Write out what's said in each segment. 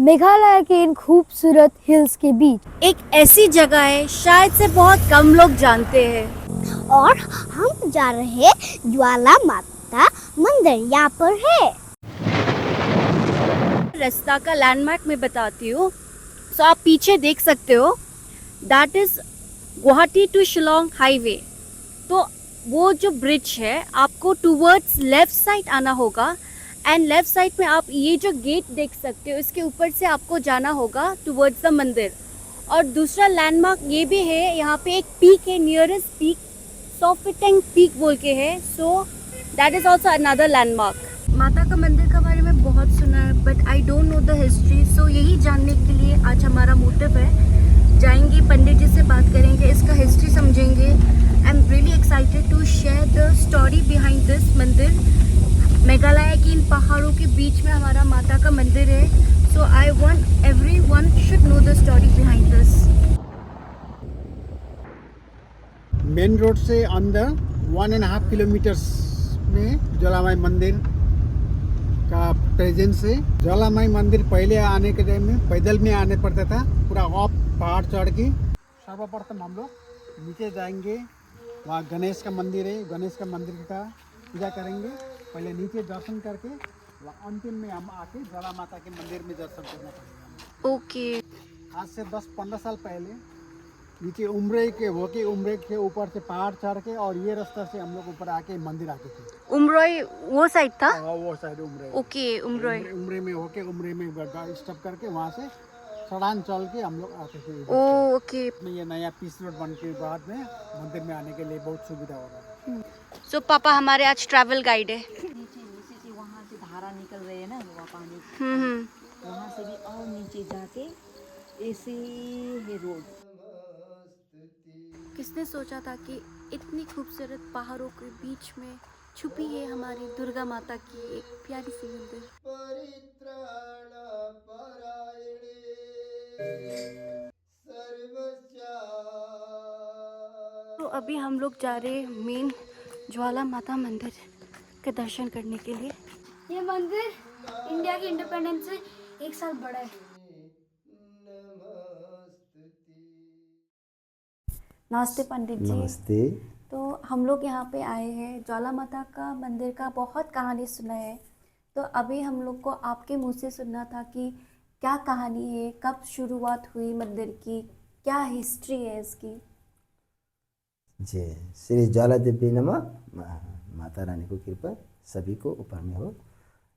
मेघालय के इन खूबसूरत हिल्स के बीच एक ऐसी जगह है शायद से बहुत कम लोग जानते हैं। और हम जा रहे हैं ज्वाला माता मंदिर यहाँ पर है। रास्ता का लैंडमार्क मैं बताती हूँ। सो आप पीछे देख सकते हो, that is Guwahati to Shillong highway. तो वो जो ब्रिज है आपको टूवर्ड्स लेफ्ट साइड आना होगा एंड लेफ्ट साइड में आप ये जो गेट देख सकते हो, इसके ऊपर से आपको जाना होगा टूवर्ड्स द मंदिर। और दूसरा लैंडमार्क ये भी है, यहाँ पे एक पीक है, नियरेस्ट पीक सोफिटेंग पीक बोल के है। So that is also another landmark. माता का मंदिर के बारे में बहुत सुना है but I don't know the history. So यही जानने के लिए आज हमारा मोटिव है। जाएंगे पंडित जी से बात करेंगे, इसका हिस्ट्री समझेंगे। I am really excited to share the story behind this mandir. Meghalaya की इन पहाड़ों के बीच में हमारा माता का मंदिर है। So I want everyone should know the story behind this. Main road से अंदर 1.5 किलोमीटर्स में ज्वालामाई मंदिर का प्रेजेंस है। ज्वालामाई मंदिर पहले आने के टाइम में पैदल में आने पड़ता था, पूरा ऑफ पहाड़ चढ़ के। सर्वप्रथम हम लोग नीचे जाएंगे, वहाँ गणेश का मंदिर है। गणेश का मंदिर का पूजा करेंगे, पहले नीचे दर्शन करके अंतिम में हम आके ज्वाला माता के मंदिर में दर्शन करना पड़ेगा। ओके। आज से 10-15 साल पहले नीचे उम्रे के ऊपर से पहाड़ चढ़ के और ये रास्ता से हम लोग ऊपर आके मंदिर आते थे। उमरोई वो साइड था? वो साइड उम्रे। ओके, उमरोई। उम्रे में होके उम्रे में स्टॉप करके वहाँ से सड़ान चल के हम लोग आते थे। ओके। ये नया पीस रोड बन के बाद में मंदिर में आने के लिए बहुत सुविधा हो रहा है। सो पापा हमारे आज ट्रैवल गाइड है। नीचे से वहाँ से धारा निकल रही है ना, वो पानी वहाँ से भी और नीचे जाके ऐसे है रोड। किसने सोचा था कि इतनी खूबसूरत पहाड़ों के बीच में छुपी है हमारी दुर्गा माता की एक प्यारी सी मंदिर। तो अभी हम लोग जा रहे हैं मेन ज्वाला माता मंदिर के दर्शन करने के लिए। ये मंदिर इंडिया की इंडिपेंडेंस से 1 साल बड़ा है। नमस्ते पंडित जी। नमस्ते। तो हम लोग यहाँ पे आए हैं, ज्वाला माता का मंदिर का बहुत कहानी सुना है। तो अभी हम लोग को आपके मुंह से सुनना था कि क्या कहानी है, कब शुरुआत हुई मंदिर की, क्या हिस्ट्री है इसकी। जी, श्री ज्वाला देवी नमः। माता रानी को कृपा सभी को ऊपर में हो।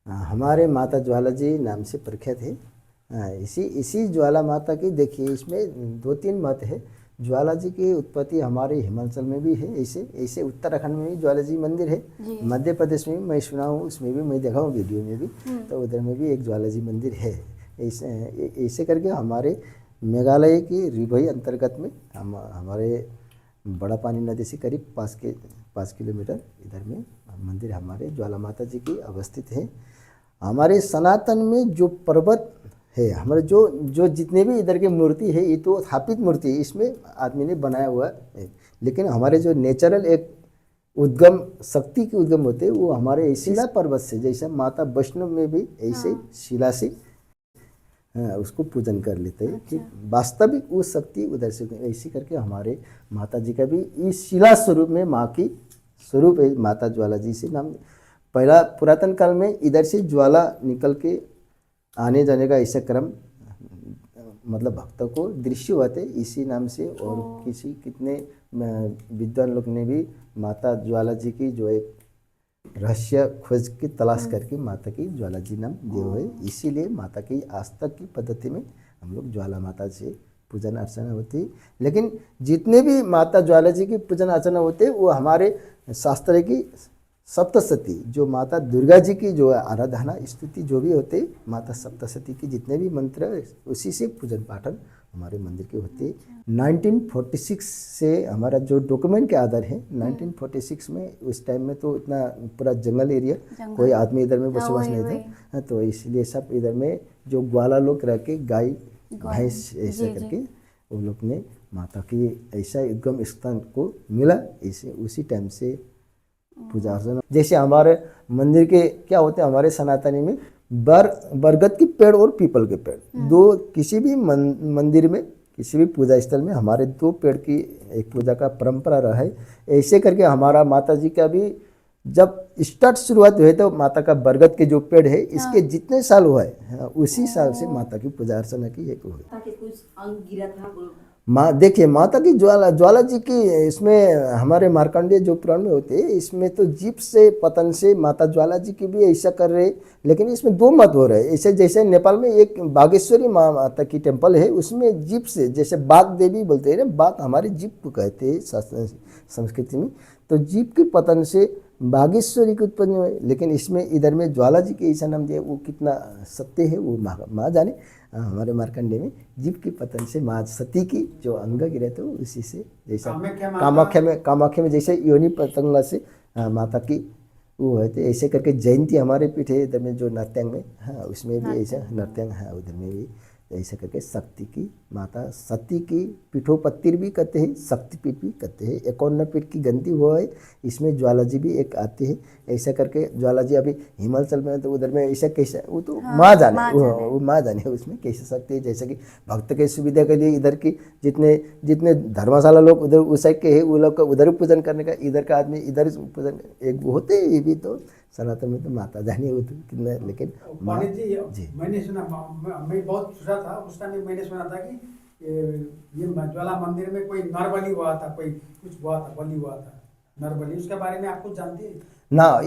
हमारे माता ज्वाला जी नाम से प्रख्यात है। इसी ज्वाला माता की देखिए, इसमें 2-3 मत है। ज्वाला जी की उत्पत्ति हमारे हिमाचल में भी है, ऐसे उत्तराखंड में भी ज्वाला जी मंदिर है। मध्य प्रदेश में भी मैं सुना हूँ, उसमें भी मैं देखा हूँ वीडियो में भी, तो उधर में भी एक ज्वाला जी मंदिर है। ऐसे करके हमारे मेघालय की रिभई अंतर्गत में हमारे बड़ा पानी नदी से करीब 5 किलोमीटर इधर में मंदिर हमारे ज्वाला माता जी की अवस्थित है। हमारे सनातन में जो पर्वत है, हमारे जो जितने भी इधर की मूर्ति है, ये तो स्थापित मूर्ति है, इसमें आदमी ने बनाया हुआ है। लेकिन हमारे जो नेचुरल एक उद्गम शक्ति के उद्गम होते हैं, वो हमारे शिला पर्वत से, जैसे माता वैष्णव में भी ऐसे शिला से उसको पूजन कर लेते हैं कि वास्तविक वो शक्ति उधर से। ऐसे करके हमारे माता जी का भी इस शिला स्वरूप में माँ की स्वरूप है, माता ज्वाला जी से नाम। पहला पुरातन काल में इधर से ज्वाला निकल के आने जाने का ऐसा क्रम, मतलब भक्तों को दृश्य हुआ थे इसी नाम से। और कितने विद्वान लोग ने भी माता ज्वाला जी की जो एक रहस्य खोज की तलाश करके माता की ज्वाला जी नाम दिए हुए। इसीलिए माता की आस्था की पद्धति में हम लोग ज्वाला माता से पूजन अर्चना होती है। लेकिन जितने भी माता ज्वाला जी की पूजन अर्चना होते हैं, वो हमारे शास्त्र की सप्तशती, जो माता दुर्गा जी की जो आराधना स्तुति जो भी होते, माता सप्तशती की जितने भी मंत्र, उसी से पूजन पाठन हमारे मंदिर के होते। 1946 से हमारा जो डॉक्यूमेंट के आधार है, 1946 में उस टाइम में तो इतना पूरा जंगल एरिया, कोई आदमी इधर में बसवास नहीं था, तो इसलिए सब इधर में जो ग्वाला लोग रह के गाय भैंस ऐसे करके वो लोग ने माता की ऐसा उद्गम स्थान को मिला, इसे उसी टाइम से पूजा अर्चना। जैसे हमारे मंदिर के क्या होते हैं, हमारे सनातनी में बरगद के पेड़ और पीपल के पेड़, दो किसी भी मंदिर में, किसी भी पूजा स्थल में हमारे दो पेड़ की एक पूजा का परंपरा रहा है। ऐसे करके हमारा माता जी का भी जब स्टार्ट शुरुआत हुई तो माता का बरगद के जो पेड़ है इसके जितने साल हुआ है उसी साल से माता की पूजा अर्चना की एक हुई। कुछ अंग गिरा था माँ देखिए माता की ज्वाला जी की इसमें हमारे मार्कंडेय जो पुराण में होते हैं इसमें तो जीप से पतन से माता ज्वाला जी की भी ऐसा कर रहे, लेकिन इसमें दो मत हो रहे हैं। ऐसे जैसे नेपाल में एक बागेश्वरी माता की टेम्पल है उसमें जीप से, जैसे बाग देवी बोलते हैं ना, बाग हमारे जीप को कहते हैं संस्कृति में, तो जीप के पतन से बागेश्वरी की उत्पत्ति हुई। लेकिन इसमें इधर में ज्वाला जी के ऐसा नाम दिया, वो कितना सत्य है वो माँ जाने। हमारे मार्कंडे में जीव के पतन से माँ सती की जो अंग गिरे थे उसी से, जैसा कामाख्या में जैसे योनि पतंगा से माता की वो है, तो ऐसे करके जयंती हमारे पीठ है इधर में जो नर्त्यांग में, हाँ उसमें भी ऐसा नर्त्यांग, हाँ उधर में भी ऐसा करके शक्ति की माता सती की पीठोपत्तिर भी कहते हैं, शक्तिपीठ भी कहते हैं। 51 पीठ की गंती हुआ है, इसमें ज्वाला जी भी एक आती है। ऐसा करके ज्वाला जी अभी हिमाचल में तो उधर में ऐसा कैसा वो तो माँ जाने, वो माँ जाने उसमें कैसे शक्ति है। जैसे कि भक्त के सुविधा के लिए इधर की जितने धर्मशाला लोग उधर उस साइड के है वो लोग उधर पूजन करने का, इधर का आदमी इधर पूजन एक वो होते हैं। ये भी तो सनातन में तो माता जानी होती कितना, लेकिन पंडित जी मैंने सुना, मैं बहुत सुना था उस टाइम मैंने सुना था कि ये ज्वाला मंदिर में कोई नरबली हुआ था, कोई कुछ हुआ था, बलि हुआ था नरबली, उसके बारे में आप कुछ जानते हैं ना?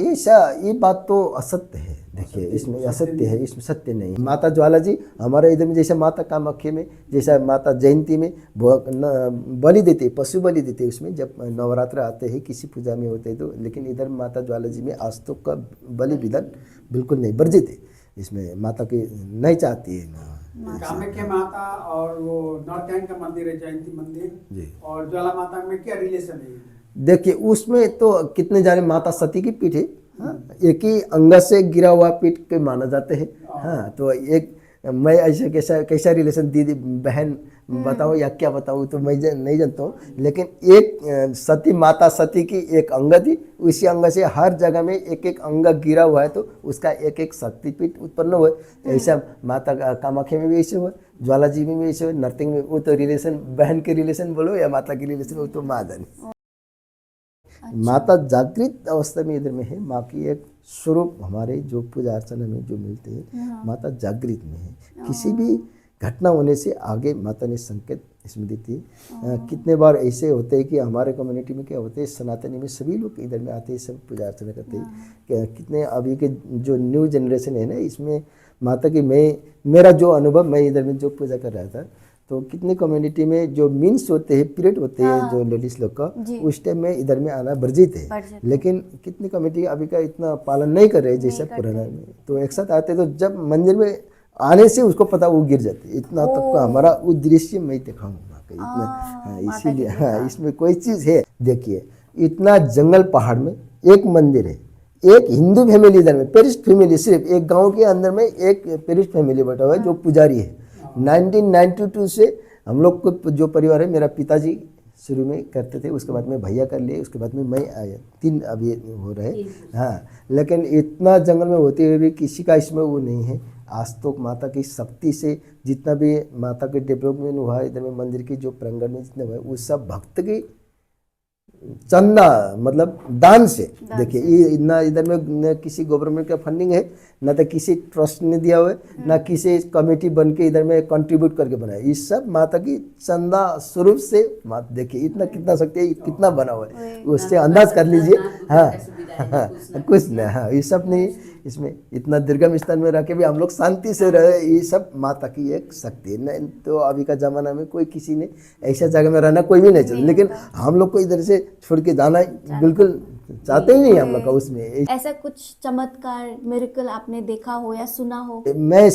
ये बात तो असत्य है। देखिए इसमें असत्य है, इसमें सत्य नहीं। माता ज्वाला जी हमारे इधर में जैसे माता कामाख्या में, जैसा माता जयंती में बलि देते, पशु बलि देते उसमें जब नवरात्र आते हैं किसी पूजा में होते हैं तो, लेकिन इधर माता ज्वाला जी में आज तक का बलि विधान बिल्कुल नहीं, वर्जित है। इसमें माता की नहीं चाहती है कामाख्या माता और वो नौरत्यांग का मंदिर है, जयंती मंदिर जी, और ज्वाला माता में क्या रिलेशन है? देखिए उसमें तो कितने जाने माता सती की पीठ है, हाँ एक ही अंग से गिरा हुआ पीठ के माना जाते हैं। हाँ तो एक मैं ऐसे कैसा रिलेशन दीदी बहन बताओ या क्या बताऊँ तो मैं नहीं जानता हूँ, लेकिन एक सती माता सती की एक अंग थी, उसी अंग से हर जगह में एक एक अंग गिरा हुआ है तो उसका एक एक शक्तिपीठ उत्पन्न हुआ। ऐसा माता कामाख्या में भी ऐसे हुआ, ज्वाला जी में भी ऐसे हुआ, नर्तिंग में वो तो रिलेशन बहन के रिलेशन बोलो या माता के रिलेशन, वो तो माँ जाने। माता जागृत अवस्था में इधर में है, माँ की एक स्वरूप हमारे जो पूजा अर्चना में जो मिलते हैं माता जागृत में है। किसी भी घटना होने से आगे माता ने संकेत इसमें देती है। कितने बार ऐसे होते हैं कि हमारे कम्युनिटी में क्या होते हैं, सनातनी में सभी लोग इधर में आते हैं, सब पूजा अर्चना करते हैं। कितने अभी के जो न्यू जनरेशन है ना, इसमें माता की मेरा जो अनुभव, मैं इधर में जो पूजा कर रहा था तो कितने कम्युनिटी में जो मीन्स होते हैं, पीरियड होते हैं जो लेडीज लोग का, उस टाइम में इधर में आना वर्जित है। लेकिन कितनी कमेटी अभी का इतना पालन नहीं कर रहे जैसे पुराना में, तो एक साथ आते तो जब मंदिर में आने से उसको पता वो गिर जाते। इतना तक का हमारा वो दृश्य मैं दिखाऊंगा इतना, इसीलिए हाँ इसमें कोई चीज़ है। देखिए इतना जंगल पहाड़ में एक मंदिर है, एक हिंदू फैमिली इधर में, पेरिस्ट फैमिली, सिर्फ एक गाँव के अंदर में एक पेरिस्ट फैमिली बैठा हुआ है जो पुजारी है। 1992 से हम लोग को जो परिवार है, मेरा पिताजी शुरू में करते थे, उसके बाद में भैया कर लिए, उसके बाद में मैं आया, 3 अभी हो रहे। हाँ लेकिन इतना जंगल में होते हुए भी किसी का इसमें वो नहीं है। आज तो माता की शक्ति से जितना भी माता के डेवलपमेंट हुआ इधर में, मंदिर की जो प्रांगण में जितने हुआ वो सब भक्त की चंदा मतलब दान से। देखिए ये ना इधर में न किसी गवर्नमेंट का फंडिंग है, ना तो किसी ट्रस्ट ने दिया हुआ है, ना किसी कमेटी बन के इधर में कंट्रीब्यूट करके बनाया। ये सब माता की चंदा स्वरूप से माता, देखिए इतना कितना शक्ति है, कितना बना हुआ है, उससे अंदाज कर लीजिए। हाँ कुछ नहीं, हाँ ये सब नहीं, इसमें इतना दुर्गम स्थान में रह के भी हम लोग शांति से रहे, ये सब माता की एक शक्ति है। नहीं तो अभी का ज़माना में कोई किसी ने ऐसा जगह में रहना कोई भी नहीं चाहता, लेकिन हम लोग को इधर से छोड़ के जाना बिल्कुल चाहते ही नहीं हम लोग का। उसमें ऐसा कुछ चमत्कार मिरेकल आपने देखा हो या सुना हो? मैं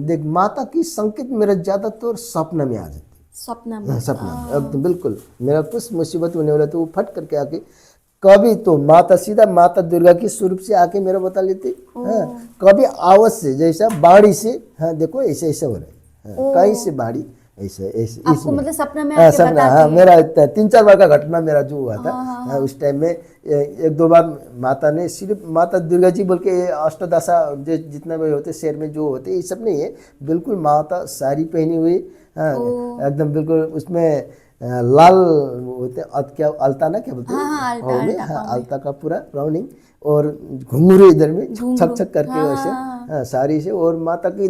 देख माता की संकेत मेरा ज़्यादातर सपना में आ जाती, सपना में। सपना अब तो बिल्कुल मेरा कुछ मुसीबत होने वाला तो वो फट करके आके, कभी तो माता सीधा माता दुर्गा की स्वरूप से आके मेरा बता लेते। हाँ कभी आवाज से, जैसा बाड़ी से, हाँ देखो ऐसे ऐसे हो रहा है, कहीं से बाड़ी ऐसे ऐसे आपको इसमें। मतलब सपना में हाँ आके सपना, बताती हाँ है? मेरा 3-4 बार का घटना मेरा जो हुआ था। हाँ, उस टाइम में 1-2 बार माता ने सिर्फ माता दुर्गा जी बोल के अष्टदशा जो जितना भी होते शहर में जो होते ये सब नहीं है, बिल्कुल माता साड़ी पहनी हुई, हाँ एकदम बिल्कुल उसमें लाल होते क्या अलता ना क्या बोलते हैं, हाँ, अलता, पाँव में, अलता हाँ पाँव में। अलता का पूरा राउंडिंग और घुंघरू इधर में छक छक करके हाँ, वैसे, हाँ, हाँ साड़ी से। और माता की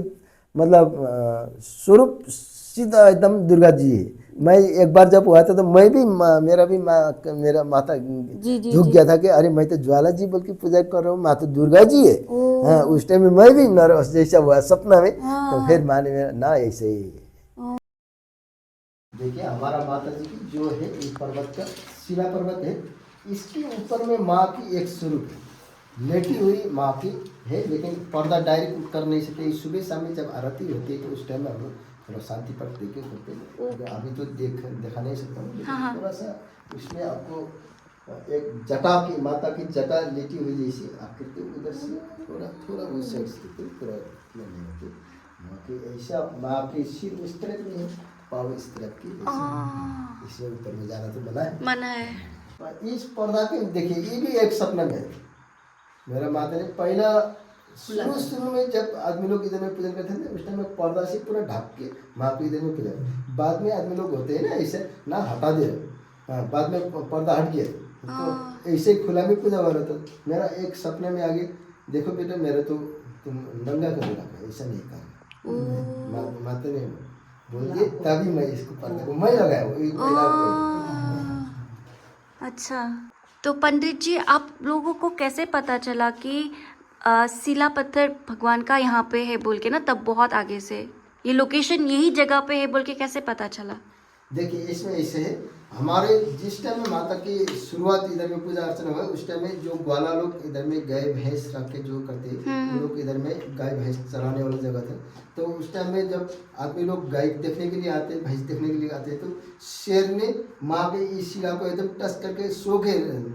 मतलब स्वरूप सीधा एकदम दुर्गा जी है। मैं एक बार जब हुआ था तो मैं भी मेरा भी मेरा माता जी, झुक गया था कि अरे मैं तो ज्वाला जी बोल के पूजा कर रहा हूँ, माँ तो दुर्गा जी है। हाँ उस टाइम में मैं भी नर्वस जैसा हुआ सपना में। तो फिर माने मेरा ना ऐसे ही। देखिए हमारा माता जी की जो है इस पर्वत का शिला पर्वत है, इसके ऊपर में माँ की एक स्वरूप है, लेटी हुई माँ की है, लेकिन पर्दा डायरेक्ट कर नहीं सकते। सुबह शाम में जब आरती होती है तो उस टाइम में हम लोग थोड़ा शांति पर देखे करते हैं। अभी तो दिखा नहीं सकता हूँ, लेकिन थोड़ा सा उसमें आपको एक जटा की माता की जटा लेटी हुई जैसी आकृति उधर से थोड़ा थोड़ा उस साइड से पूरा माँ की ऐसा, माँ की सिर इस तरह की है, पाव इस तरह की, इसमें ऊपर में जाना तो मना है। मना है। इस पर्दा के देखिए ये भी एक सपना में है। मेरा माता ने पहला शुरू में जब आदमी लोग इधर में पूजन करते थे उस टाइम में पर्दा से पूरा ढक के माँ को इधर में पूजा, बाद में आदमी लोग होते हैं ना ऐसे ना हटा दे, हाँ बाद में पर्दा हट गया तो ऐसे खुला में पूजा हो रहा था। मेरा एक सपने में आगे देखो बेटा मेरा तो तुम नंगा कर रखा, ऐसा नहीं कर माता ने बोलिए, तभी मैं इसको पर्दा को मैं लगाया अच्छा, तो पंडित जी आप लोगों को कैसे पता चला कि शिला पत्थर भगवान का यहाँ पे है बोल के ना, तब बहुत आगे से ये लोकेशन यही जगह पे है बोल के कैसे पता चला? देखिए इसमें ऐसे है, हमारे जिस टाइम में माता की शुरुआत इधर में पूजा अर्चना हुआ उस टाइम में जो ग्वाला लोग इधर में गाय भैंस रख के जो करते हैं वो लोग इधर में गाय भैंस चराने वाली जगह था। तो उस टाइम में जब आदमी लोग गाय देखने के लिए आते हैं, भैंस देखने के लिए आते हैं, तो शेर ने माँ के इस शिला को एकदम टच करके सो के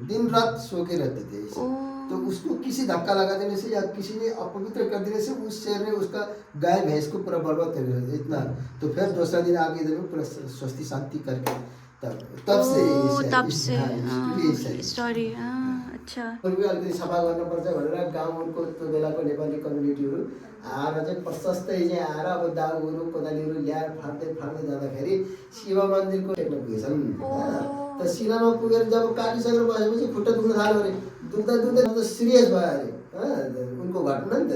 दिन रात सो के रहते थे ऐसे। तो उसको किसी धक्का लगा देने से या किसी ने अपवित्र कर देने से उस शेर ने उसका गाय भैंस को पूरा बर्बाद कर दिया इतना। तो फिर दूसरा दिन आगे इधर में पूरा स्वस्ति शांति करके तब से सॉरी, अच्छा अलिकति सफा गर्नुपर्छ भनेर गाउँको त्यो बेलाको नेपाली कम्युनिटीहरू आएर चाहिँ प्रशस्तै चाहिँ आएर अब दाउहरू कोदालीहरू ल्याएर फाट्दै फाट्दै जाँदाखेरि शिव मन्दिरको टेक्न पुगेछन्। त शिलामा पुगेर जब काटिसकेर बसेपछि खुट्टा दुख्न थाल्यो अरे, दुख्दा दुख्दै त सिरियस भयो अरे उनको घटना नि त।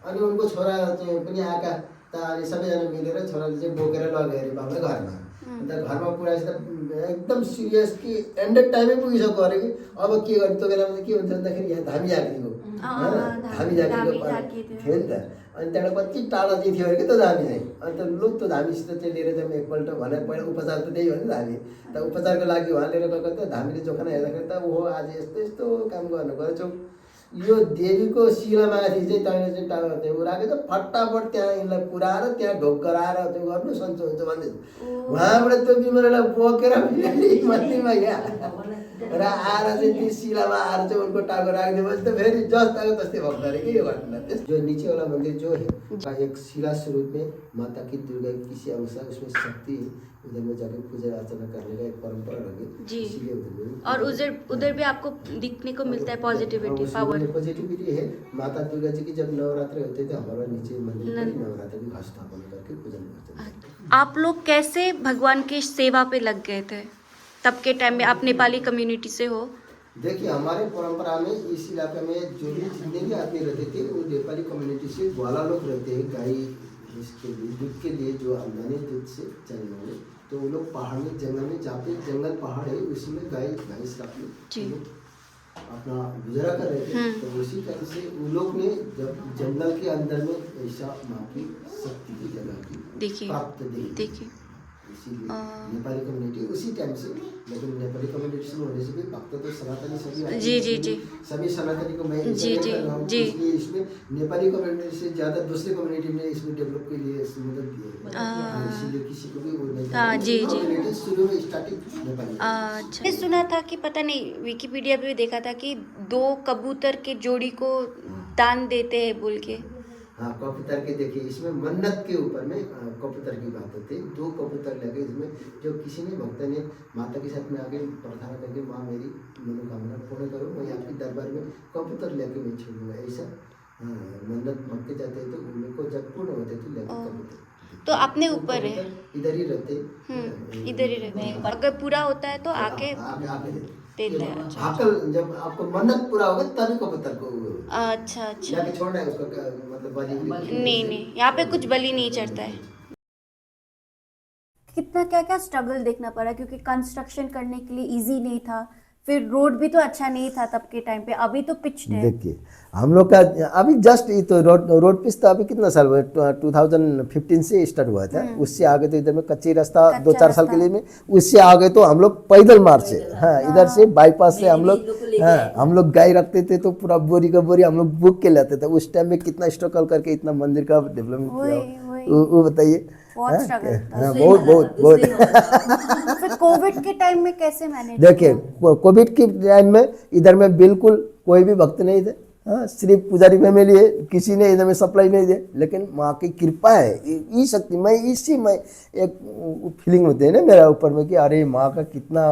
अनि उनको छोरा चाहिँ पनि आएका त अनि सबैजना मिलेर छोराले चाहिँ बोकेर लग्यो अरे बाबा घरमा। अन्त घरमा पुऱ्याएपछि त एकदम सिरियस कि एन्डेड टाइमै पुगिसक्यो अरे कि अब के गर्ने। त्यो बेलामा चाहिँ के हुन्छ भन्दाखेरि यहाँ धामी झाँक्रीको धामी झाँक्रीको थियो नि त। अनि त्यहाँबाट कति टाढा चाहिँ थियो अरे कि त्यो धामी चाहिँ। अनि त लु त्यो धामीसित चाहिँ लिएर जाउँ एकपल्ट भनेर पहिला उपचार त त्यही हो नि धामी। त उपचारको लागि उहाँ लिएर गएको त धामीले जोखाना हेर्दाखेरि त ओहो आज यस्तो यस्तो काम गर्नु गएछौ, यो देवीको शिलामाथि चाहिँ तैँले चाहिँ टाढा त्यो राखेको त फटाफट त्यहाँ यिनलाई पुऱ्याएर त्यहाँ ढोक गराएर त्यो गर्नु सन्चो हुन्छ भन्दै उहाँबाट त्यो बिमारीलाई बोकेर मन्दिरमा यहाँ र आएर चाहिँ त्यो शिलामा आएर चाहिँ उनको टाउको राखिदिएपछि त फेरि जस्ताको तस्तै भएको अरे कि यो घटना। जो नीचे वाला मंदिर जो है एक शिला स्वरूप में माता की दुर्गा की किसी अवस्था उसमें शक्ति उधर में जाकर पूजा अर्चना करने का एक परंपरा रही जी। इसीलिए उधर और उधर भी आपको दिखने को मिलता है पॉजिटिविटी पावर। पॉजिटिविटी है। माता दुर्गा जी की जब नवरात्र होते थे हमारा नीचे मंदिर में नवरात्र की घाट स्थापना करके पूजन करते थे। आप लोग कैसे भगवान की सेवा पे लग गए थे तब के टाइम में? आप नेपाली कम्युनिटी से हो? देखिए हमारे परंपरा में इस इलाके में जो भी जितने भी आदमी रहते थे वो नेपाली कम्युनिटी से ग्वाला लोग रहते हैं। गाय इसके लिए दूध के लिए जो आमदनी दूध से चलने वाले, तो वो लोग पहाड़ में जंगल में जहाँ पे जंगल पहाड़ है उसी में गाय भैंस रखते अपना गुजारा कर रहे थे। तो उसी तरह से उन लोग ने जब जंगल के अंदर में ऐसा माँ की शक्ति की जगह की प्राप्त देखी, इसीलिए नेपाली कम्युनिटी उसी टाइम से। लेकिन नेपाली कम्युनिटी से होने से भी भक्त तो सनातनी सभी जी सभी सनातनी को मैं जी इसलिए इसमें नेपाली कम्युनिटी से ज़्यादा दूसरी कम्युनिटी ने इसमें डेवलप के लिए मदद दी है। इसीलिए किसी को भी वो नहीं शुरू में स्टार्टिंग नेपाली। अच्छा, मैंने सुना था कि पता नहीं विकिपीडिया पे भी देखा था कि 2 कबूतर के जोड़ी को दान देते हैं बोल के। हाँ कबूतर के देखिए इसमें मन्नत के ऊपर में कबूतर की बात होती है। 2 कबूतर लगे इसमें, जो किसी ने भक्त ने माता के साथ में आगे प्रार्थना करके माँ मेरी मनोकामना पूर्ण करो, मैं आपकी दरबार में कबूतर लेके मैं छोड़ूंगा, ऐसा मन्नत मांगते जाते हैं तो उनको जब पूर्ण होते तो लेके कबूतर तो अपने ऊपर है। इधर ही रहते इधर ही रहते हैं, अगर पूरा होता है तो आके आगे देते हैं। अच्छा हाकल जब आपको मन्नत पूरा होगा तभी कबूतर को अच्छा अच्छा। जाके छोड़ना है उसको मतलब बलि नहीं, यहाँ पे कुछ बलि नहीं चढ़ता है। कितना क्या क्या स्ट्रगल देखना पड़ा, क्योंकि कंस्ट्रक्शन करने के लिए इजी नहीं था, फिर रोड भी तो अच्छा नहीं था तब के टाइम पे, अभी तो पिच्ड है। देखिए हम लोग का अभी जस्ट ये तो रोड पिच तो अभी कितना साल हुआ, 2015 से स्टार्ट हुआ था। उससे आगे तो इधर में कच्ची रास्ता 2-4 साल के लिए में, उससे आगे तो हम लोग पैदल मार्च से, हाँ इधर से बाईपास से हम लोग गाय रखते थे तो पूरा बोरी का बोरी हम लोग बुक के लाते थे। उस टाइम में कितना स्ट्रगल करके इतना मंदिर का डेवलपमेंट किया, वो बताइए। बहुत स्ट्रगल था। बहुत फिर कोविड के टाइम में कैसे मैनेज? देखिए कोविड के टाइम में इधर में बिल्कुल कोई भी भक्त नहीं थे, हाँ सिर्फ पुजारी फैमिली है, किसी ने इधर में सप्लाई नहीं दिया, लेकिन माँ की कृपा है, ये शक्ति मैं इसी में एक फीलिंग होती है ना मेरा ऊपर में कि अरे माँ का कितना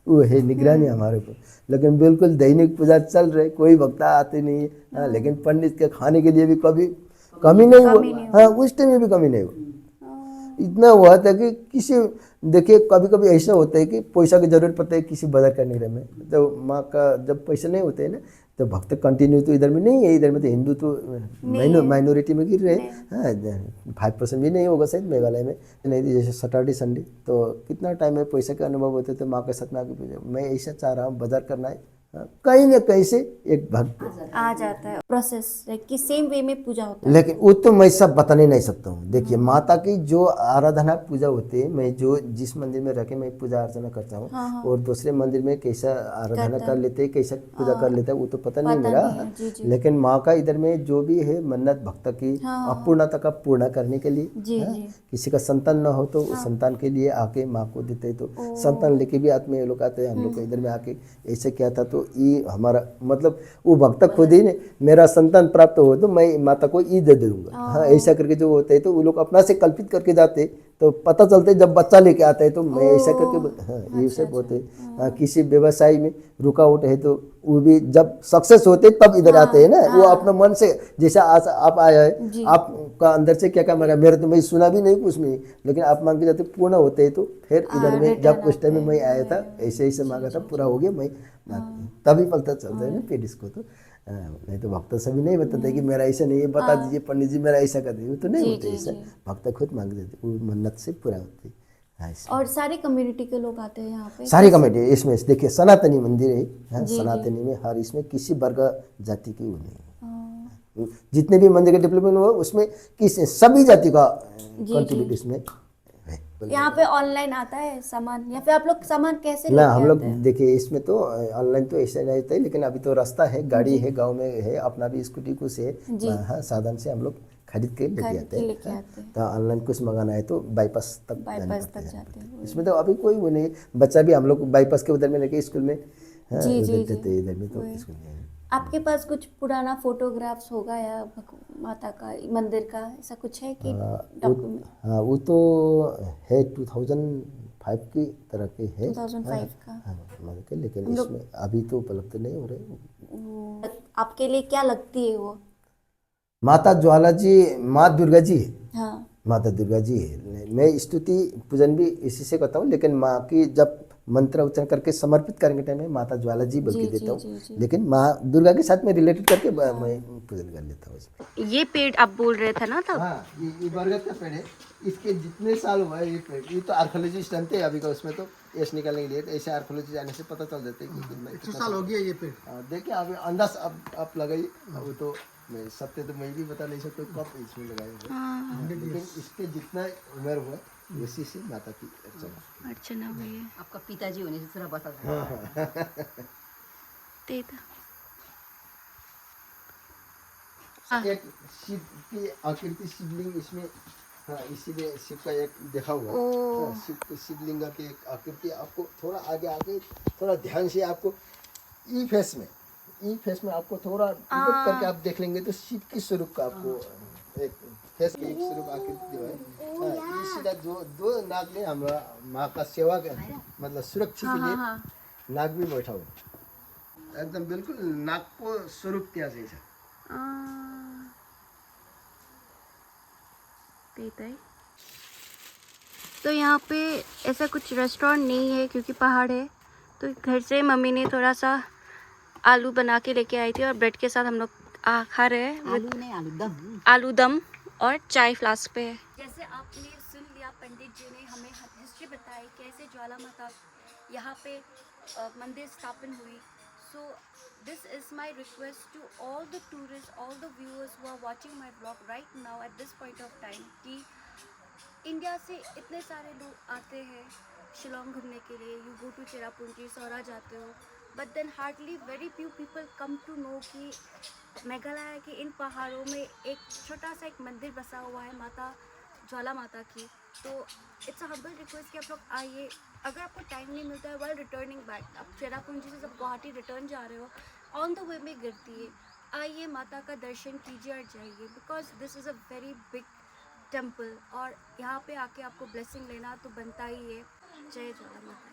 वो है निगरानी हमारे ऊपर। लेकिन बिल्कुल दैनिक पूजा चल रहे, कोई भक्त आते नहीं है, हाँ लेकिन पंडित के खाने के लिए भी कभी कमी नहीं हुआ, हाँ उस टाइम में भी कमी नहीं हुआ। इतना हुआ था कि किसी देखिए कभी कभी ऐसा होता है कि पैसा की जरूरत पड़ता है किसी बाजार करने में, तो माँ का जब पैसे नहीं होते हैं ना तो भक्त कंटिन्यू तो इधर में नहीं है, इधर में तो हिंदू तो माइनॉरिटी में गिर रहे हैं, हाँ 5% भी नहीं होगा शायद मेघालय में, नहीं तो जैसे सैटरडे संडे तो कितना टाइम में पैसा के अनुभव होते तो माँ के साथ में आके पूजा। मैं ऐसा चाह रहा हूँ बाजार करना है, कहीं ना कहीं से एक भक्त आ जाता है प्रोसेस कि सेम वे में पूजा होता है। लेकिन वो तो मैं सब बताने नहीं सकता हूँ। देखिए माता की जो आराधना पूजा होती है, मैं जो जिस मंदिर में रह के मैं पूजा अर्चना करता हूँ, और दूसरे मंदिर में कैसा आराधना कर लेते हैं, कैसा पूजा कर लेते हैं वो तो पता नहीं मेरा, लेकिन माँ का इधर में जो भी है मन्नत भक्त की अपूर्णता का पूर्ण करने के लिए, किसी का संतान न हो तो संतान के लिए आके माँ को देते तो संतान लेके भी आते में लोग आते हैं। हम लोग इधर में आके ऐसे क्या था तो ये हमारा मतलब वो भक्त खुद ही ने मेरा संतान प्राप्त हो तो मैं माता को ये दे दूंगा, हाँ ऐसा करके जो होते हैं तो वो लोग अपना से कल्पित करके जाते तो पता चलते जब बच्चा लेके आता है तो मैं ऐसा करके, हाँ ये सब होते हैं। किसी व्यवसाय में रुकावट है तो वो भी जब सक्सेस होते तब इधर आते हैं ना, वो अपना मन से जैसा आज आप आया है आपका अंदर से क्या क्या मांगा, मेरे तो मैं सुना भी नहीं कुछ नहीं, लेकिन आप मांग के जाते पूर्ण होते हैं तो फिर इधर में जब उस टाइम में मैं आया था ऐसे ऐसे मांगा था पूरा हो गया, मैं तभी पता चलता है ना पेडिस को तो, नहीं तो भक्त सभी नहीं बताते कि मेरा ऐसा नहीं है, बता दीजिए पंडित जी मेरा ऐसा कर दीजिए, तो नहीं होते ऐसा, भक्त खुद मांग देते, वो मन्नत से पूरा होती है। और सारी कम्युनिटी के लोग आते हैं यहाँ पे, सारी कम्युनिटी इसमें देखिए सनातनी मंदिर है, सनातनी में हर इसमें किसी वर्ग जाति की वो नहीं, जितने भी मंदिर के डेवलपमेंट हुआ उसमें किस सभी जाति का कंट्रीब्यूट इसमें। यहाँ पे ऑनलाइन आता है सामान या फिर आप लोग सामान कैसे ना हम लोग देखिए इसमें तो ऑनलाइन तो ऐसा नहीं होता है, लेकिन अभी तो रास्ता है, गाड़ी है, गांव में है, अपना भी स्कूटी कुछ है, हाँ साधन से हम लोग खरीद के लेके आते हैं। तो ऑनलाइन कुछ मंगाना है तो बाईपास तक जाते हैं, इसमें तो अभी कोई वो नहीं, बच्चा भी हम लोग बाईपास के उधर में लेके स्कूल में देते इधर में तो स्कूल में। आपके पास कुछ पुराना फोटोग्राफ्स होगा या माता का मंदिर का ऐसा कुछ है कि डॉक्यूमेंट? हाँ वो तो है 2005 की तरह के है, 2005 का के, लेकिन इसमें अभी तो उपलब्ध नहीं हो रहे। आपके लिए क्या लगती है वो? माता ज्वाला जी माँ दुर्गा जी है, हाँ माता दुर्गा जी है। मैं स्तुति पूजन भी इसी से करता हूँ, लेकिन माँ की जब मंत्र उच्चारण करके समर्पित करने के टाइम में माता ज्वाला जी बोल के देता हूँ, लेकिन माँ दुर्गा के साथ में रिलेटेड करके मैं पूजन कर लेता हूँ। ये पेड़ आप बोल रहे थे ना तब? हाँ ये बरगद का पेड़ है, इसके जितने साल हुआ है ये पेड़, ये तो आर्कोलॉजिस्ट जानते हैं अभी का, उसमें तो एस निकालने के लिए ऐसे आर्कोलॉजी जाने से पता चल जाते हैं कि कितना साल हो गया ये पेड़। देखिए अभी अंदाज आप लगाइए, वो तो मैं सत्य तो मैं भी बता नहीं सकता कब इसमें लगाए हुए, लेकिन इसके जितना उम्र हुआ उसी से माता की अर्चना हुई है। आपका पिताजी होने से थोड़ा बता एक शिव की आकृति शिवलिंग इसमें, हाँ इसीलिए शिव का एक देखा हुआ है, शिवलिंग की एक आकृति आपको थोड़ा आगे आगे थोड़ा ध्यान से आपको ई फेस में आपको थोड़ा करके आप देख लेंगे तो शिव के स्वरूप का आपको एक फेस के एक स्वरूप आकृति जो है ये सीधा दो नाग ने हमारा माँ का सेवा का मतलब सुरक्षित के लिए नाग भी बैठा हुआ एकदम बिल्कुल नाग को स्वरूप त्या जैसा तो यहाँ पे ऐसा कुछ रेस्टोरेंट नहीं है क्योंकि पहाड़ है, तो घर से मम्मी ने थोड़ा सा आलू बना के लेके आई थी और ब्रेड के साथ हम लोग खा रहे हैं आलू नहीं, आलू दम। आलू दम और चाय फ्लास्क पे। जैसे आपने सुन लिया, पंडित जी ने हमें हिस्ट्री बताई कैसे ज्वाला माता यहाँ पे मंदिर स्थापन हुई। So this is my request to all the tourist, all the viewers who are watching my blog right now at this point of time कि इंडिया से इतने सारे लोग आते हैं शिलोंग घूमने के लिए। You go to Cherrapunji, Sohra जाते हो, but then hardly very few people come to know कि मेघालय के इन पहाड़ों में एक छोटा सा एक मंदिर बसा हुआ है माता ज्वाला माता की। तो इट्स अ हम्बल रिक्वेस्ट कि आप लोग आइए। अगर आपको टाइम नहीं मिलता है वाइल रिटर्निंग बैक, आप चेरापूंजी से जब गुवाहाटी रिटर्न जा रहे हो, ऑन द वे में गिरती है, आइए माता का दर्शन कीजिए और जाइए, because this is a very big temple और यहाँ पे आके आपको ब्लेसिंग लेना तो बनता ही है। जय ज्वाला माता।